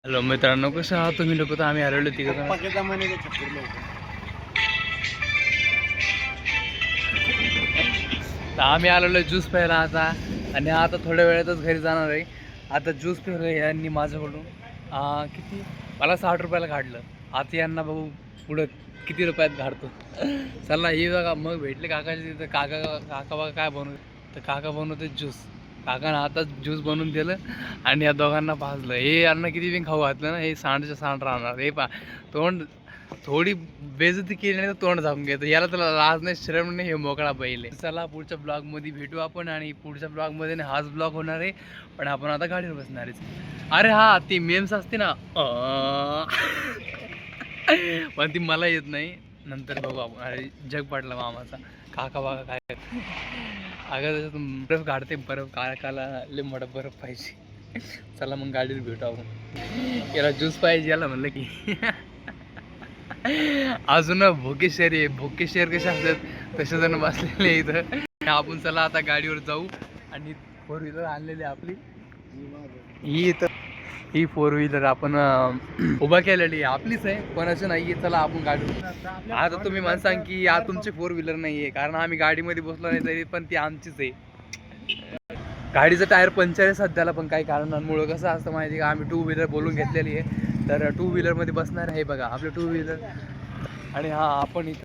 Hello मित्रांनो, कसं आहात तुम्ही लोक? तर आम्ही आलेलो तिकडं. तर आम्ही आलेलो ज्यूस प्यायला आता, आणि आता थोड्या वेळातच घरी जाणार आहे. आता ज्यूस पिलं यांनी माझ्याकडून किती मला 60 रुपयाला काढलं. आता यांना बघू पुढं किती रुपयात काढतो. चला ही बघा, मग भेटले काकाचे तिथं. काका बघा काय बनवत, तर काका बनवते ज्यूस. काकानं आता ज्यूस बनवून दिलं आणि या दोघांना पाजलं. हे यांना किती बिन खाऊ घातलं ना, हे सांडच्या सांड राहणार. हे पा तोंड थोडी बेइज्जती केली नाही तर तोंड झाकून घेतो. याला तर लाज नाही, शरम नाही, हे मोकळा पहिले. चला पुढच्या ब्लॉग मध्ये भेटू आपण, आणि पुढच्या ब्लॉग मध्ये हाच ब्लॉग होणार आहे, पण आपण आता गाडीवर बसणार आहे. अरे हा, ती मेम्स असते ना, पण ती मला येत नाही. नंतर बघू आपण. अरे जग पडला मामाचा. काका बाका काय अगं त्याच्यातून बर्फ काढते. बर्फ काकाला लय मोठा बर्फ पाहिजे. चला मग गाडीवर भेटू आपण. याला ज्यूस पाहिजे, याला म्हणलं की. अजून भोकेशर आहे. भोकेशर कसे असतात तसे जण बसलेले इथं. आपण चला आता गाडीवर जाऊ. आणि 4 व्हीलर आणलेली आपली ही 4 व्हीलर आपण उभा केलेली आपलीच आहे, पण असं नाहीये. चला आपण गाडीवर. आता तुम्ही सांग की या तुमची 4 व्हीलर नाहीये, कारण आम्ही गाडीमध्ये बसलो नाही तरी पण ती आमचीच आहे. गाडीचं टायर पंक्चर आहे सध्याला, पण काही कारणांमुळं कसं असतं माहिती का, आम्ही 2 व्हीलर बोलून घेतलेली आहे. तर 2 व्हीलरमध्ये बसणार आहे. बघा आपलं 2 व्हीलर. आणि हा आपण इथं